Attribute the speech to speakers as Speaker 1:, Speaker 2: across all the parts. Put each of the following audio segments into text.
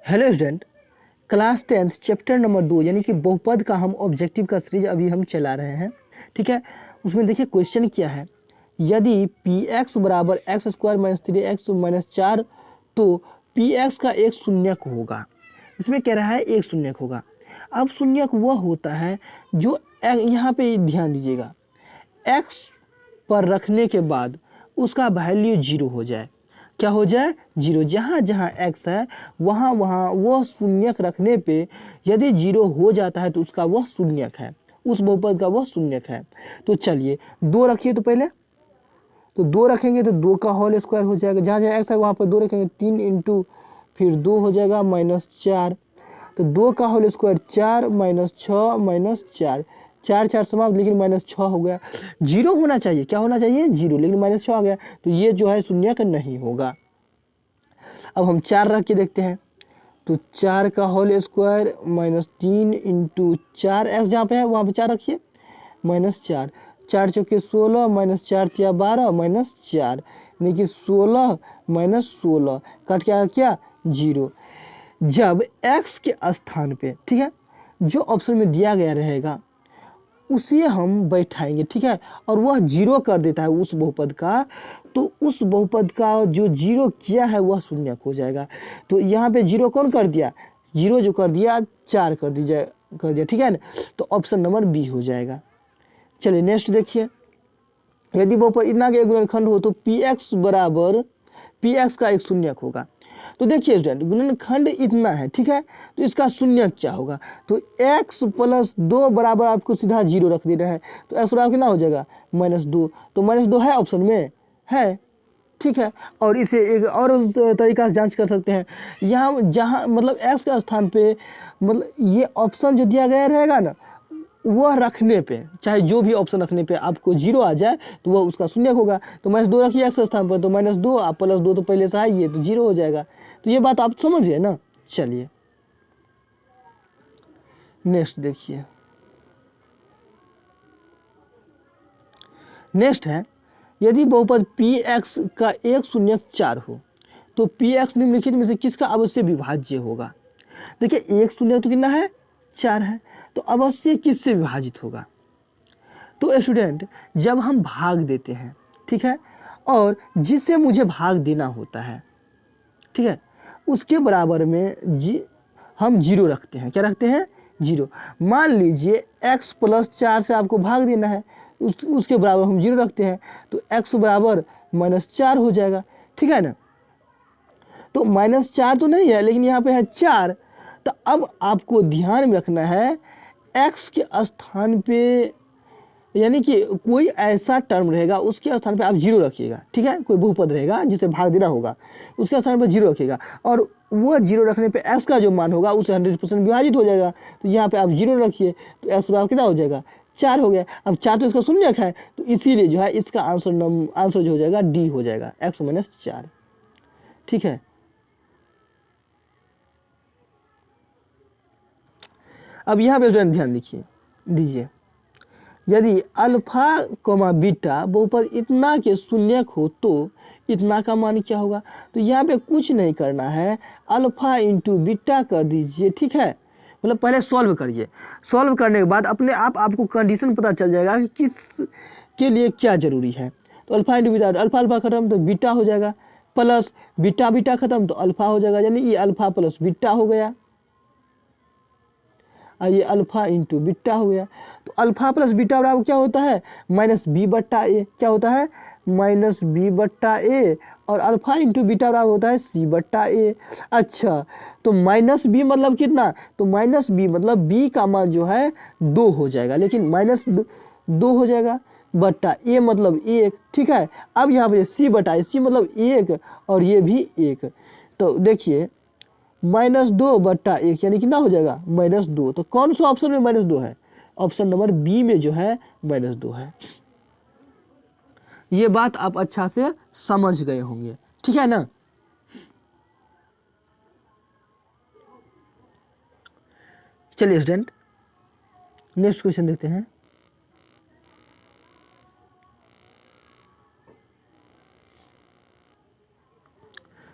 Speaker 1: Hello student, class 10 chapter number 2 यानी कि बहुपद का हम ऑब्जेक्टिव का सीरीज अभी हम चला रहे हैं। ठीक है, उसमें देखिए क्वेश्चन क्या है। यदि पी एक्स बराबर x square minus 3x minus 4 तो पी एक्स का एक शून्यक होगा। इसमें कह रहा है एक शून्यक होगा। अब शून्यक वह होता है जो यहाँ पे ध्यान दीजिएगा, एक्स पर रखने के बाद उसका वैल्यू जीरो हो जाए। क्या हो जाए? जीरो। जहाँ जहाँ एक्स है वहाँ वहाँ वह शून्यक रखने पे यदि जीरो हो जाता है तो उसका वह शून्यक है, उस बहुपद का वह शून्यक है। तो चलिए दो रखिए, तो पहले तो दो रखेंगे तो दो का होल स्क्वायर हो जाएगा। जहाँ जहाँ एक्स है वहाँ पर दो रखेंगे, 3 इंटू फिर 2 हो जाएगा माइनस 4। तो 2 का होल स्क्वायर 4 माइनस 6 माइनस 4, 4 4 समाप्त, लेकिन माइनस 6 हो गया। जीरो होना चाहिए, क्या होना चाहिए? जीरो, लेकिन माइनस 6 आ गया, तो ये जो है शून्यक नहीं होगा। अब हम 4 रख के देखते हैं, तो 4 का whole square minus 3 into 4, x जहाँ पे है वहाँ पे 4 रखिए, माइनस 4, 4 चौके 16 माइनस 4 तिया 12 माइनस 4, यानी कि 16 माइनस 16 कट के आया क्या? जीरो। जब x के स्थान पे, ठीक है, जो ऑप्शन में दिया गया रहेगा उसे हम बैठाएंगे, ठीक है, और वह जीरो कर देता है उस बहुपद का, तो उस बहुपद का जो जीरो किया है वह शून्यक हो जाएगा। तो यहाँ पे जीरो कौन कर दिया? जीरो जो कर दिया 4 कर दिया, ठीक है ना। तो ऑप्शन नंबर बी हो जाएगा। चलिए नेक्स्ट देखिए, यदि बहुपद इतना के गुणनखंड हो तो पी एक्स बराबर पी एक्स का एक शून्यक होगा। तो देखिए स्टूडेंट, गुणनखंड इतना है, ठीक है, तो इसका शून्यक क्या होगा? तो x प्लस 2 बराबर आपको सीधा जीरो रख देना है, तो x बराबर कितना हो जाएगा? माइनस 2। तो माइनस 2 है ऑप्शन में, है, ठीक है। और इसे एक और तरीका से जांच कर सकते हैं, यहाँ जहाँ मतलब x के स्थान पे मतलब ये ऑप्शन जो दिया गया रहेगा ना, वह रखने पे, चाहे जो भी ऑप्शन रखने पे आपको जीरो आ जाए तो वह उसका शून्यक होगा। तो माइनस 2 रखिए एक्स स्थान पर, तो माइनस 2 आप प्लस 2 तो पहले से है, तो जीरो हो जाएगा। तो ये बात आप समझ गए ना। चलिए नेक्स्ट देखिए, नेक्स्ट है, यदि बहुपद पी एक्स का एक शून्यक 4 हो तो पी एक्स निम्नलिखित में से किसका अवश्य विभाज्य होगा? देखिए एक शून्यक तो कितना है? 4 है, तो अवश्य किससे विभाजित होगा? तो स्टूडेंट, जब हम भाग देते हैं, ठीक है, और जिससे मुझे भाग देना होता है, ठीक है, उसके बराबर में हम जीरो रखते हैं। क्या रखते हैं? जीरो। मान लीजिए x प्लस 4 से आपको भाग देना है, उसके बराबर हम जीरो रखते हैं, तो x बराबर माइनस 4 हो जाएगा, ठीक है ना। तो माइनस 4 तो नहीं है, लेकिन यहाँ पे है 4। तो अब आपको ध्यान में रखना है x के स्थान पे, यानी कि कोई ऐसा टर्म रहेगा उसके स्थान पे आप जीरो रखिएगा, ठीक है। कोई बहुपद रहेगा जिसे भाग देना होगा, उसके स्थान पर जीरो रखिएगा, और वो जीरो रखने पे x का जो मान होगा उसे 100% विभाजित हो जाएगा। तो यहाँ पे आप जीरो रखिए, तो x बराबर कितना हो जाएगा? 4 हो गया। अब 4 तो इसका शून्यक है, तो इसीलिए जो है इसका आंसर जो हो जाएगा डी हो जाएगा, x माइनस 4, ठीक है। अब यहाँ पे ध्यान दीजिए, यदि अल्फा कोमा बीटा बहुपद इतना के शून्यक हो तो इतना का मान क्या होगा? तो यहाँ पे कुछ नहीं करना है, अल्फा इंटू बीटा कर दीजिए, ठीक है। मतलब पहले सॉल्व करिए, सॉल्व करने के बाद अपने आप आपको कंडीशन पता चल जाएगा कि किस के लिए क्या जरूरी है। तो alpha into beta, alpha alpha खत्म तो बीटा हो जाएगा, प्लस बीटा बीटा खत्म तो अल्फा हो जाएगा, यानी ये अल्फा प्लस बीटा हो गया, और ये अल्फा इंटू बीटा हो गया। तो अल्फा प्लस बीटा बराबर क्या होता है? माइनस बी बट्टा ए। क्या होता है? माइनस बी बट्टा ए। और अल्फा इंटू बीटा बराबर होता है सी बट्टा ए। अच्छा, तो माइनस बी मतलब कितना? तो माइनस बी मतलब बी का मान जो है 2 हो जाएगा, लेकिन माइनस 2 हो जाएगा, बट्टा ए मतलब 1, ठीक है। अब यहाँ पे सी बट्टा ए, सी मतलब 1 और ये भी 1। तो देखिए माइनस 2 बट्टा 1 यानी कितना हो जाएगा? माइनस 2। तो कौन सा ऑप्शन में माइनस 2 है? ऑप्शन नंबर बी में जो है माइनस 2 है। ये बात आप अच्छा से समझ गए होंगे, ठीक है ना। चलिए स्टूडेंट नेक्स्ट क्वेश्चन देखते हैं।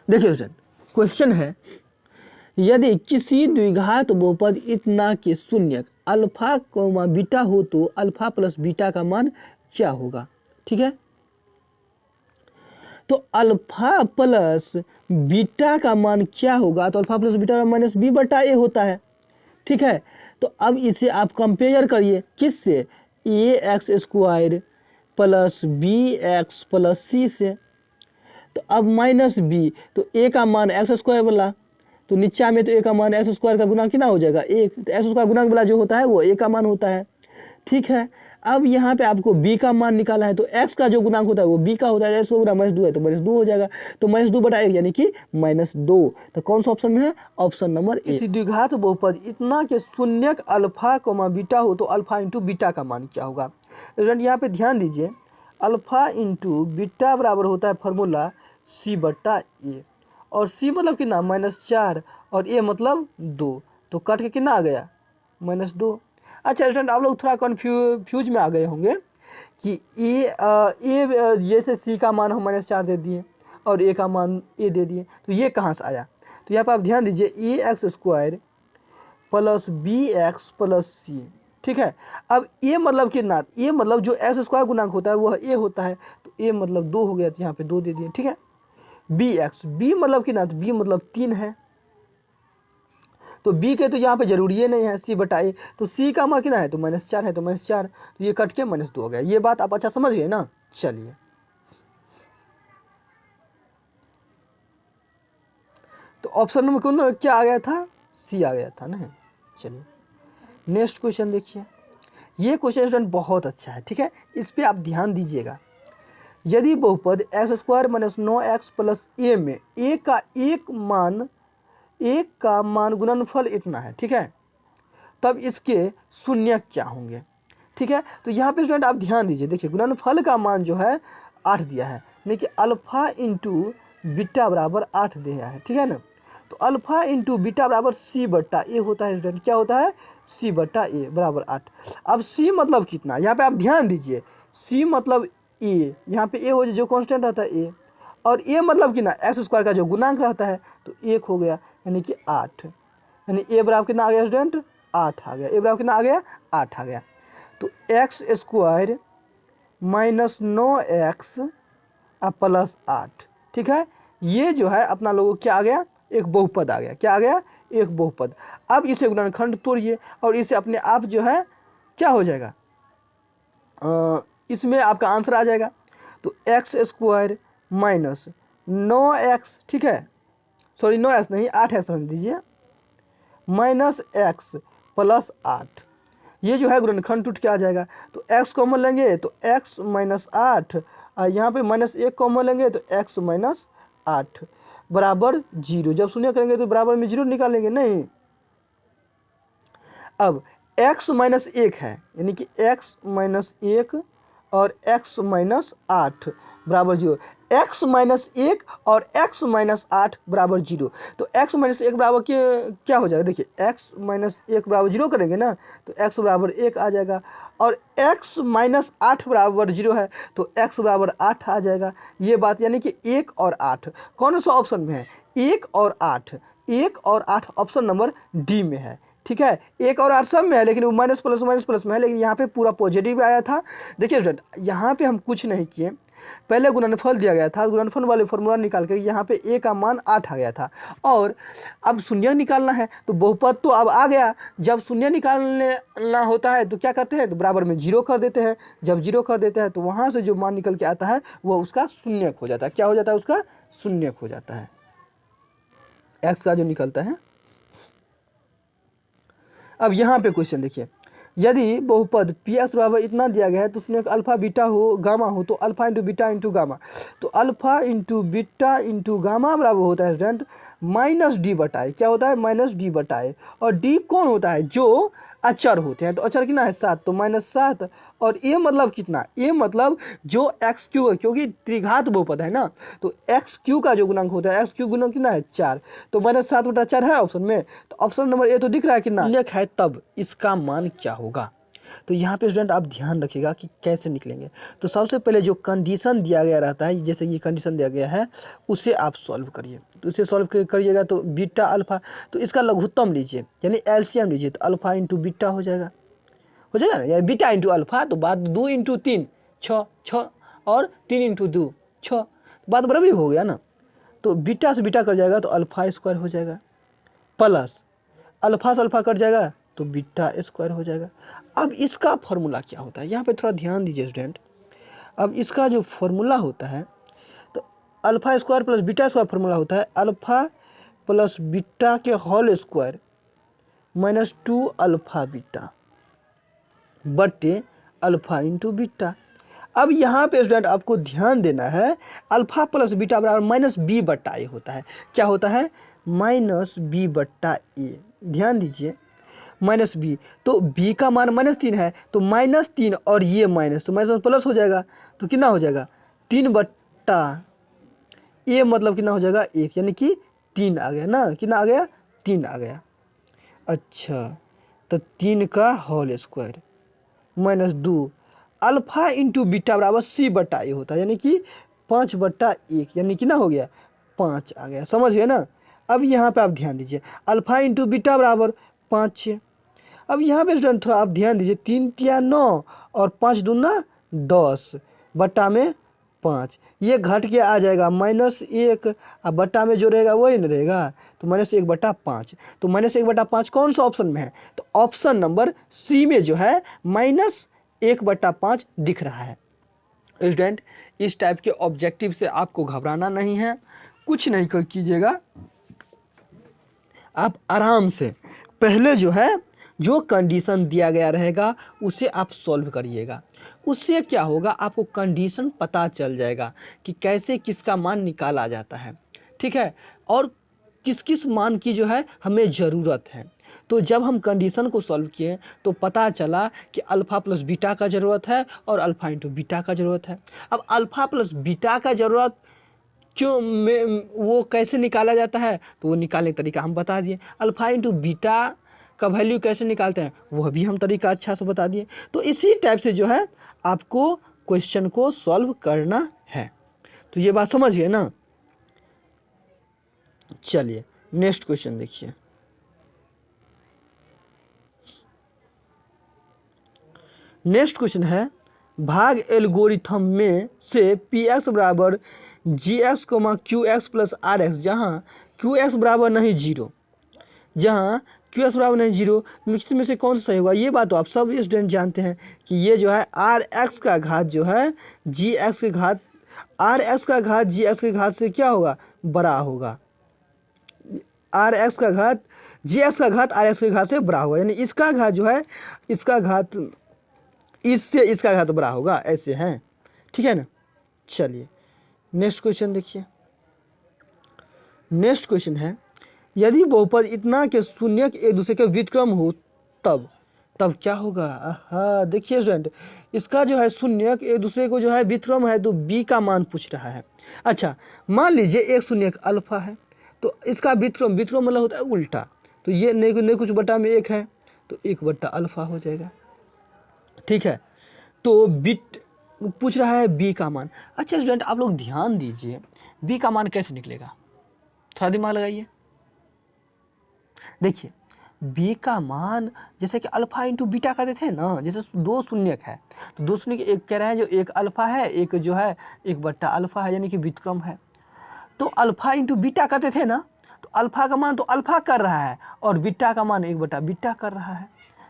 Speaker 1: देखिए स्टूडेंट, क्वेश्चन है, यदि किसी द्विघात बहुपद इतना के शून्यक अल्फा कॉमा बीटा हो तो अल्फा प्लस बीटा का मान क्या होगा। ठीक है, तो अल्फा प्लस बीटा का मान क्या होगा, तो alpha plus beta minus b बटा ए होता है। ठीक है, तो अब इसे आप कंपेयर करिए किससे, a x square plus b x plus c से। तो अब माइनस बी, तो ए का मान एक्स स्क्वायर वाला, तो नीचा में तो ए का मान एक्स स्क्वायर का गुना कितना हो जाएगा एक, तो एक्स स्क्वायर गुना वाला जो होता है वो ए का मान होता है। ठीक है, अब यहाँ पे आपको b का मान निकाला है, तो x का जो गुणांक होता है वो b का होता है, x गुना -2 है तो -2 हो जाएगा, तो -2 बटा 1 यानी कि -2। तो कौन सा ऑप्शन में है, ऑप्शन नंबर ए। किसी द्विघात बहुपद इतना के शून्यक अल्फा कॉमा बीटा हो तो अल्फा इंटू बीटा का मान क्या होगा। स्टूडेंट यहाँ पे ध्यान दीजिए, अल्फा इंटू बीटा बराबर होता है फॉर्मूला c बटा ए, और c मतलब कितना -4 और a मतलब 2, तो कट के कितना आ गया -2। अच्छा स्टूडेंट, आप लोग थोड़ा कन्फ्यूज में आ गए होंगे कि ए जैसे सी का मान हम -4 दे दिए और ए का मान ए दे दिए, तो ये कहाँ से आया। तो यहाँ पर आप ध्यान दीजिए, a x square plus b x plus c. ठीक है, अब ए मतलब कितना, ए मतलब जो एक्स स्क्वायर गुणांक होता है वह ए होता है, तो ए मतलब 2 हो गया, तो यहाँ पे 2 दे दिए। ठीक है, बी एक्स, बी मतलब कितना, तो बी मतलब 3 है, तो b के तो यहाँ पे जरूरी है नहीं है, c बटा ए, तो c का मान कितना है, तो -4 है, तो -4, तो ये कट के -2 हो गया। ये बात आप अच्छा समझ गए ना। चलिए, तो ऑप्शन नंबर कौन क्या आ गया था, c आ गया था ना। चलिए नेक्स्ट क्वेश्चन देखिए, ये क्वेश्चन स्टूडेंट बहुत अच्छा है। ठीक है, इस पर आप ध्यान दीजिएगा। यदि बहुपद x square minus 9x plus a में एक का मान गुणनफल इतना है, ठीक है, तब इसके शून्य क्या होंगे। ठीक है, तो यहाँ पे स्टूडेंट आप ध्यान दीजिए, देखिए गुणनफल का मान जो है 8 दिया है, देखिए अल्फा इंटू बीटा बराबर 8 दिया है। ठीक है ना, तो अल्फा इंटू बीटा बराबर c बट्टा ए होता है स्टूडेंट, क्या होता है, c बट्टा ए बराबर 8। अब c मतलब कितना, यहाँ पे आप ध्यान दीजिए, c मतलब ए, यहाँ पे ए हो जो कांस्टेंट रहता है ए, और ए मतलब कितना, एक्स स्क्वायर का जो गुणांक रहता है, तो 1 हो गया यानी कि 8, यानी ए बराबर कितना आ गया स्टूडेंट, 8 आ गया, ए बराबर कितना आ गया, 8 आ गया। तो x square minus 9x plus 8, ठीक है, ये जो है अपना लोगों क्या आ गया, एक बहुपद आ गया, क्या आ गया, एक बहुपद। अब इसे गुणनखंड तोड़िए और इसे अपने आप जो है क्या हो जाएगा, इसमें आपका आंसर आ जाएगा। तो एक्स स्क्वायर माइनस 9x, ठीक है, सॉरी 9x नहीं 8x समझ दीजिए, माइनस x प्लस 8, ये जो है गुणनखंड टूट के आ जाएगा। तो x कॉमन लेंगे तो x माइनस 8, और यहाँ पे -1 कॉमन लेंगे तो x माइनस 8 बराबर 0। जब शून्य करेंगे तो बराबर में 0 निकालेंगे नहीं। अब x माइनस 1 है, यानी कि x माइनस 1 और x माइनस 8 बराबर 0, x माइनस 1 और x माइनस 8 बराबर 0। तो x माइनस 1 बराबर क्या हो जाएगा, देखिए x माइनस 1 बराबर 0 करेंगे ना तो x बराबर 1 आ जाएगा, और x माइनस 8 बराबर 0 है तो x बराबर 8 आ जाएगा। ये बात यानी कि 1 और 8 कौन सा ऑप्शन में है, 1 और 8, 1 और 8 ऑप्शन नंबर डी में है। ठीक है, 1 और 8 सब में है, लेकिन वो माइनस प्लस में है, लेकिन यहाँ पे पूरा पॉजिटिव आया था। देखिए स्टूडेंट, यहाँ पे हम कुछ नहीं किए, पहले गुणनफल दिया गया था, गुणनफल वाले फॉर्मूला निकाल कर यहाँ पे a का मान 8 आ गया था, और अब शून्य निकालना है तो बहुपद तो अब आ गया। जब शून्य निकालना होता है तो क्या करते हैं, तो बराबर में 0 कर देते हैं। जब 0 कर देते हैं तो वहाँ से जो मान निकल के आता है वो उसका शून्य हो जाता है। क्या हो जाता है, उसका शून्य हो जाता है, एक्स का जो निकलता है। अब यहाँ पे क्वेश्चन देखिए, यदि बहुपद पी एक्स बराबर इतना दिया गया है तो उसमें अल्फा बीटा हो गामा हो तो alpha into beta into gamma, तो alpha into beta into gamma बराबर होता है स्टूडेंट माइनस डी बटाए, क्या होता है, माइनस डी बटाए, और डी कौन होता है, जो अचर होते हैं। तो अचर कितना है 7, तो -7, और ए मतलब कितना, ए मतलब जो एक्स क्यू है, क्योंकि त्रिघात बहुपद है ना, तो एक्स क्यू का जो गुणांक होता है, एक्स क्यू गुणांक कितना है 4, तो -7 बटा 4 है ऑप्शन में, तो ऑप्शन नंबर ए तो दिख रहा है कितना है, तब इसका मान क्या होगा। तो यहाँ पे स्टूडेंट आप ध्यान रखिएगा कि कैसे निकलेंगे। तो सबसे पहले जो कंडीशन दिया गया रहता है, जैसे ये कंडीशन दिया गया है, उसे आप सॉल्व करिए। तो इसे सॉल्व करिएगा तो बीटा अल्फा, तो इसका लघुत्तम लीजिए यानी एलसीएम लीजिए, तो अल्फा इंटू बीटा हो जाएगा ना, यानी बीटा इंटू अल्फा, तो बात 2 इंटू 3 6 और 3 इंटू 2 6, बात बराबर हो गया ना। तो बीटा से बीटा कट जाएगा तो अल्फा स्क्वायर हो जाएगा, प्लस अल्फा से अल्फा कट जाएगा तो बीटा स्क्वायर हो जाएगा। अब इसका फॉर्मूला क्या होता है, यहाँ पे थोड़ा ध्यान दीजिए स्टूडेंट। अब इसका जो फॉर्मूला होता है, तो alpha square plus beta square formula होता है अल्फा प्लस बीटा के whole square minus 2 alpha beta बटे अल्फा इंटू बीटा। अब यहाँ पे स्टूडेंट आपको ध्यान देना है, अल्फा प्लस बीटा बराबर माइनस बी बट्टा ए होता है। क्या होता है, माइनस बी बट्टा ए, ध्यान दीजिए माइनस बी, तो बी का मान -3 है, तो -3 और ये माइनस, तो माइनस प्लस हो जाएगा, तो कितना हो जाएगा 3 बट्टा ए, मतलब कितना हो जाएगा 1, यानी कि 3 आ गया ना, कितना आ गया 3 आ गया। अच्छा, तो 3 का whole square minus 2 alpha into beta बराबर सी बट्टा ए होता है, यानी कि 5 बट्टा 1, यानी कि ना हो गया 5 आ गया, समझ गए ना। अब यहाँ पे आप ध्यान दीजिए, अल्फा इंटू बीटा बराबर 5 है। अब यहाँ पे स्टूडेंट थोड़ा आप ध्यान दीजिए, 3 तिया 9 और 5 दूना 10 बट्टा में 5, ये घट के आ जाएगा -1, अब बट्टा में जो रहेगा वही न रहेगा, तो -1 बट्टा 5, तो -1 बट्टा 5 कौन सा ऑप्शन में है, तो ऑप्शन नंबर सी में जो है -1 बट्टा 5 दिख रहा है। स्टूडेंट इस टाइप के ऑब्जेक्टिव से आपको घबराना नहीं है, कुछ नहीं कीजिएगा, आप आराम से पहले जो है जो कंडीशन दिया गया रहेगा उसे आप सॉल्व करिएगा। उससे क्या होगा, आपको कंडीशन पता चल जाएगा कि कैसे किसका मान निकाला जाता है, ठीक है, और किस किस मान की जो है हमें ज़रूरत है। तो जब हम कंडीशन को सॉल्व किए तो पता चला कि अल्फ़ा प्लस बीटा का ज़रूरत है और अल्फ़ा इंटू बीटा का ज़रूरत है। अब अल्फ़ा प्लस बीटा का ज़रूरत क्यों में वो कैसे निकाला जाता है, तो वो निकालने का तरीका हम बता दिए। अल्फ़ा इंटू बीटा का वैल्यू कैसे निकालते हैं वह भी हम तरीका अच्छा से बता दिए। तो इसी टाइप से जो है आपको क्वेश्चन को सॉल्व करना है। तो ये बात समझ गए ना। चलिए नेक्स्ट क्वेश्चन देखिए। नेक्स्ट क्वेश्चन है, भाग एल्गोरिथम में से पी एक्स बराबर g x comma q x plus r x, जहाँ क्यू एक्स बराबर नहीं 0, जहाँ क्यू एक्स बराबर नहीं 0 में से कौन सा सही होगा। ये बात तो आप सब स्टूडेंट जानते हैं कि ये जो है आर एक्स का घात जो है जी एक्स के घात, आर एक्स का घात जी एक्स के घात से क्या होगा, बड़ा होगा। आर एक्स का घात जी एक्स का घात आर एक्स के घात से बड़ा होगा, यानी इसका घात जो है इसका घात इससे इसका घात बड़ा होगा, ऐसे हैं, ठीक है ना। चलिए नेक्स्ट क्वेश्चन देखिए। नेक्स्ट क्वेश्चन है, यदि बहुपद इतना के शून्य एक दूसरे के व्युत्क्रम हो तब क्या होगा। हाँ देखिए स्टूडेंट, इसका जो है शून्य एक दूसरे को जो है व्युत्क्रम है, तो बी का मान पूछ रहा है। अच्छा मान लीजिए एक शून्य अल्फा है, तो इसका व्युत्क्रम मतलब होता है उल्टा, तो ये नहीं कुछ बटा में 1 है, तो 1 बट्टा अल्फा हो जाएगा, ठीक है। तो बिट पूछ रहा है बी का मान। अच्छा स्टूडेंट आप लोग ध्यान दीजिए, बी का मान कैसे निकलेगा, थोड़ा दिमाग लगाइए। देखिए बी का मान जैसे कि अल्फा इंटू बीटा कहते थे ना, जैसे 2 शून्य है, तो 2 शून्य एक कह रहे हैं जो एक अल्फा है, एक जो है 1 बट्टा अल्फा है, यानी कि व्युत्क्रम है। तो अल्फा इंटू बीटा कहते थे ना, तो अल्फा का मान तो अल्फा कर रहा है और बीटा का मान 1 बट्टा बीटा कर रहा है,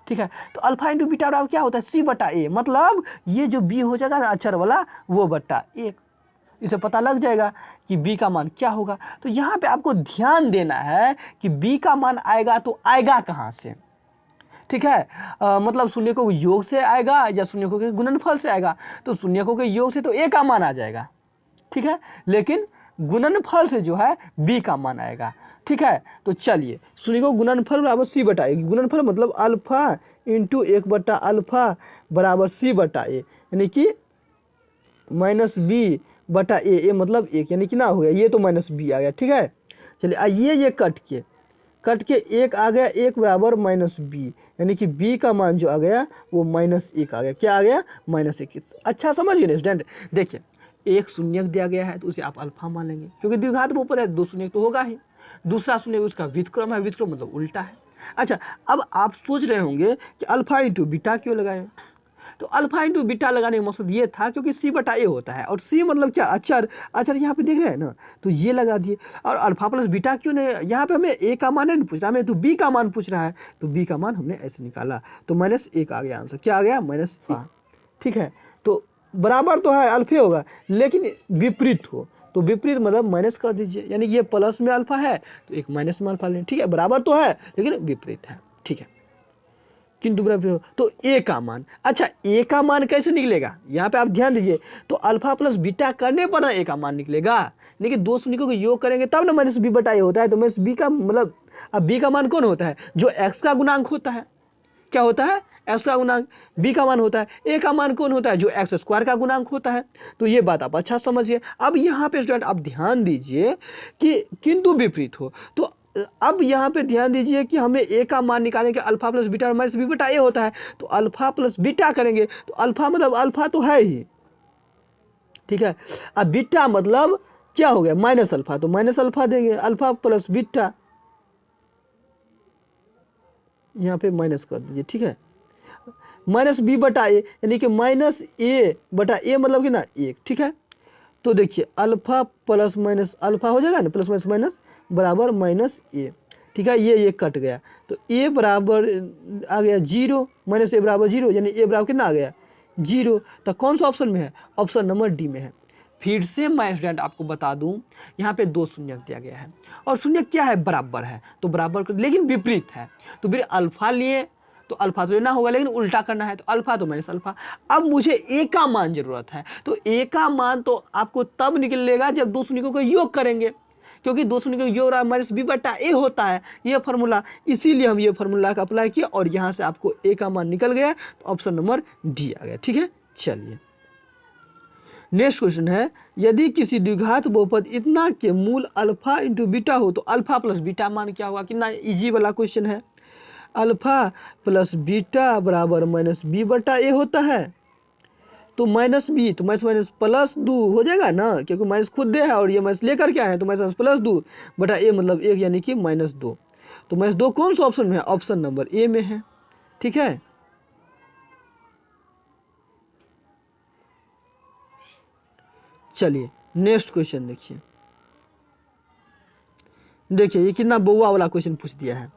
Speaker 1: ठीक है। तो अल्फा इंटू बीटा बराबर क्या होता है, सी बट्टा ए, मतलब ये जो बी हो जाएगा ना अक्षर वाला वो बट्टा 1, इसे पता लग जाएगा कि बी का मान क्या होगा। तो यहाँ पे आपको ध्यान देना है कि बी का मान आएगा तो आएगा कहाँ से, ठीक है। मतलब शून्यकों के योग से आएगा या शून्यकों के गुणनफल से आएगा, तो शून्यकों के योग से तो ए का मान आ जाएगा, ठीक है, लेकिन गुणनफल से जो है बी का मान आएगा, ठीक है। तो चलिए शून्यकों गुणनफल बराबर सी बटा ए, गुणनफल मतलब अल्फा इंटू 1 बट्टा अल्फा बराबर सी बटा ए, यानी कि माइनस बी बटा ए, मतलब 1, यानी कि ना हो गया, ये तो माइनस बी आ गया, ठीक है। चलिए ये कट के कट के एक आ गया, एक बराबर माइनस बी, यानी कि बी का मान जो आ गया वो -1 आ गया। क्या आ गया? -1। अच्छा समझ गए स्टूडेंट। देखिए एक शून्यक दिया गया है तो उसे आप अल्फा मान लेंगे क्योंकि द्विघात बहुपद है, दो शून्यक तो होगा ही। दूसरा शून्यक उसका व्युत्क्रम है, व्युत्क्रम मतलब उल्टा है। अच्छा अब आप सोच रहे होंगे कि अल्फा इंटू बीटा क्यों लगाए, तो अल्फा इंटू बीटा लगाने का मकसद ये था क्योंकि सी बटा ए होता है और सी मतलब क्या? अचर। अचर यहाँ पे देख रहे हैं ना, तो ये लगा दिए। और अल्फा प्लस बीटा क्यों नहीं, यहाँ पे हमें ए का मान नहीं पूछ रहा, हमें तो बी का मान पूछ रहा है, तो बी का मान हमने ऐसे निकाला, तो -1 आ गया आंसर। क्या आ गया? -1। ठीक है, तो बराबर तो है अल्फे होगा, लेकिन विपरीत हो तो विपरीत मतलब माइनस कर दीजिए, यानी ये प्लस में अल्फा है तो एक माइनस में अल्फा लें। ठीक है, बराबर तो है लेकिन विपरीत है। ठीक है, किंतु बराबर तो ए का मान। अच्छा ए का मान कैसे निकलेगा? यहाँ पे आप ध्यान दीजिए, तो अल्फा प्लस बीटा करने पर ना ए का मान निकलेगा, लेकिन दो शून्यों को योग करेंगे तब ना माइनस बी बटा ए होता है। तो माइनस बी का मतलब, अब बी का मान कौन होता है? जो एक्स का गुणांक होता है। क्या होता है? एक्स का गुणांक। बी का मान होता है, ए का मान कौन होता है? जो एक्स स्क्वायर का गुणांक होता है। तो ये बात आप अच्छा समझिए। अब यहाँ पे स्टूडेंट आप ध्यान दीजिए कि किंतु विपरीत हो, तो अब यहाँ पे ध्यान दीजिए कि हमें ए का मान निकालेंगे, alpha plus beta minus b बटा ए होता है, तो अल्फा प्लस बीटा करेंगे तो अल्फा मतलब अल्फा तो है ही। ठीक है, अब बीटा मतलब क्या हो गया? माइनस अल्फा, तो माइनस अल्फा देंगे, अल्फा प्लस बीटा यहाँ पे माइनस कर दीजिए। ठीक है, माइनस बी बटा ए, यानी कि माइनस ए बटा ए मतलब कि ना 1। ठीक है, तो देखिए अल्फा प्लस माइनस अल्फा हो जाएगा ना, प्लस माइनस माइनस बराबर -a। ठीक है, ये कट गया तो a बराबर आ गया 0, -a बराबर 0, यानी a बराबर कितना आ गया? 0। तो कौन सा ऑप्शन में है? ऑप्शन नंबर डी में है। फिर से मैं स्टूडेंट आपको बता दूं, यहाँ पे दो शून्यक दिया गया है और शून्यक क्या है? बराबर है, तो बराबर लेकिन विपरीत है, तो फिर अल्फा लिए तो अल्फा तो लेना होगा, लेकिन उल्टा करना है तो अल्फा तो माइनस अल्फा। अब मुझे ए का मान जरूरत है, तो ए का मान तो आपको तब निकलेगा जब दो शून्यों को योग करेंगे, क्योंकि दो शून्यों को योग माइनस बी बटा ए होता है ये फार्मूला, इसीलिए हम ये फार्मूला का अप्लाई किया और यहाँ से आपको ए का मान निकल गया, तो ऑप्शन नंबर डी आ गया। ठीक है, चलिए नेक्स्ट क्वेश्चन है, यदि किसी द्विघात बहुपद इतना के मूल अल्फा इंटू बीटा हो तो अल्फा प्लस बीटा मान क्या होगा? कितना इजी वाला क्वेश्चन है। अल्फा प्लस बीटा बराबर -b बटा ए होता है, तो -b तो माइनस माइनस प्लस 2 हो जाएगा ना, क्योंकि माइनस खुद दे है और ये माइनस लेकर क्या है, तो माइनस प्लस 2 बटा ए मतलब 1, यानी कि -2। तो -2 कौन सा ऑप्शन में है? ऑप्शन नंबर ए में है। ठीक है, चलिए नेक्स्ट क्वेश्चन देखिए। देखिए ये कितना बउआ वाला क्वेश्चन पूछ दिया है।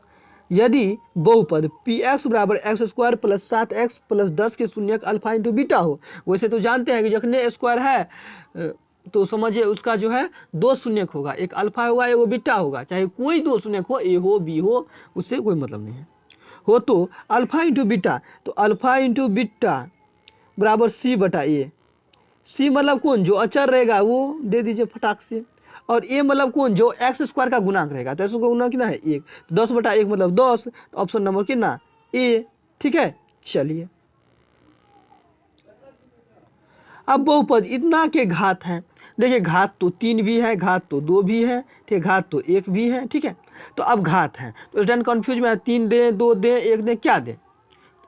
Speaker 1: यदि बहुपद पी एक्स बराबर x square plus 7x plus 10 के शून्यक अल्फा इंटू बीटा हो, वैसे तो जानते हैं कि जखने स्क्वायर है तो समझिए उसका जो है दो शून्यक होगा, एक अल्फा होगा एक बीटा होगा, चाहे कोई दो शून्यक हो, ए हो बी हो, उससे कोई मतलब नहीं है। हो तो अल्फा इंटू बीटा, तो अल्फा इंटू बीटा बराबर सी बटा ए। सी मतलब कौन? जो अचर रहेगा वो दे दीजिए फटाक से, और ए मतलब कौन? जो एक्स स्क्वायर का गुणांक रहेगा, तो एक्स का गुणांक कितना है? 1, तो 10 बटा 1 मतलब 10, तो ऑप्शन नंबर कितना? ए। ठीक है, चलिए अब बहुपद इतना के घात है, देखिए घात तो 3 भी है, घात तो 2 भी है, ठीक है, घात तो 1 भी है। ठीक है, तो अब घात है तो स्टूडेंट कन्फ्यूज में है, 3 दें 2 दें 1 दें, क्या दें?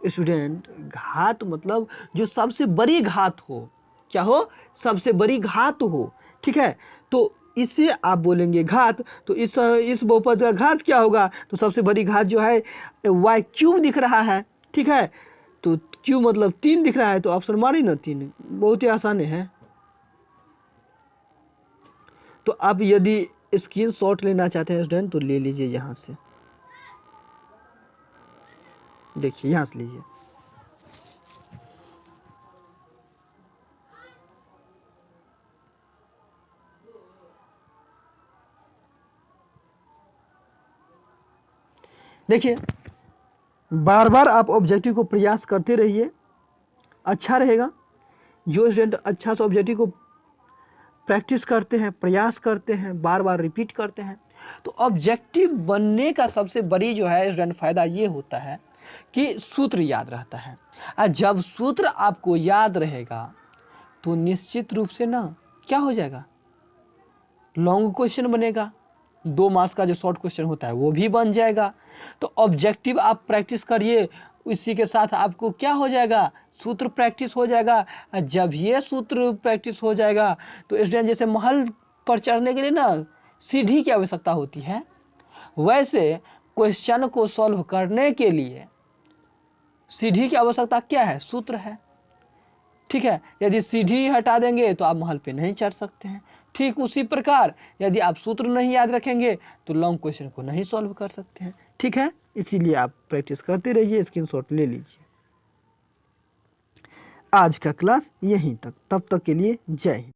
Speaker 1: स्टूडेंट घात मतलब जो सबसे बड़ी घात हो, क्या हो? सबसे बड़ी घात हो। ठीक है, तो इसे आप बोलेंगे घात, तो इस बहुपद का घात क्या होगा? तो सबसे बड़ी घात जो है y क्यूब दिख रहा है। ठीक है, तो क्यूब मतलब 3 दिख रहा है, तो ऑप्शन मारी ना 3, बहुत ही आसान है। तो आप यदि स्क्रीनशॉट लेना चाहते हैं स्टूडेंट तो ले लीजिए, यहाँ से देखिए, यहाँ से लीजिए। देखिए बार बार आप ऑब्जेक्टिव को प्रयास करते रहिए, अच्छा रहेगा। जो स्टूडेंट अच्छा सा ऑब्जेक्टिव को प्रैक्टिस करते हैं, प्रयास करते हैं, बार बार रिपीट करते हैं, तो ऑब्जेक्टिव बनने का सबसे बड़ी जो है स्टूडेंट फ़ायदा ये होता है कि सूत्र याद रहता है। और जब सूत्र आपको याद रहेगा तो निश्चित रूप से ना क्या हो जाएगा? लॉन्ग क्वेश्चन बनेगा, 2 मार्क्स का जो शॉर्ट क्वेश्चन होता है वो भी बन जाएगा। तो ऑब्जेक्टिव आप प्रैक्टिस करिए, इसी के साथ आपको क्या हो जाएगा, सूत्र प्रैक्टिस हो जाएगा। जब ये सूत्र प्रैक्टिस हो जाएगा तो स्टूडेंट जैसे महल पर चढ़ने के लिए ना सीढ़ी की आवश्यकता होती है, वैसे क्वेश्चन को सॉल्व करने के लिए सीढ़ी की आवश्यकता क्या है, सूत्र है। ठीक है, यदि सीढ़ी हटा देंगे तो आप महल पे नहीं चढ़ सकते हैं। ठीक उसी प्रकार यदि आप सूत्र नहीं याद रखेंगे तो लॉन्ग क्वेश्चन को नहीं सॉल्व कर सकते हैं। ठीक है, इसीलिए आप प्रैक्टिस करते रहिए, स्क्रीनशॉट ले लीजिए। आज का क्लास यहीं तक, तब तक के लिए जय हिंद।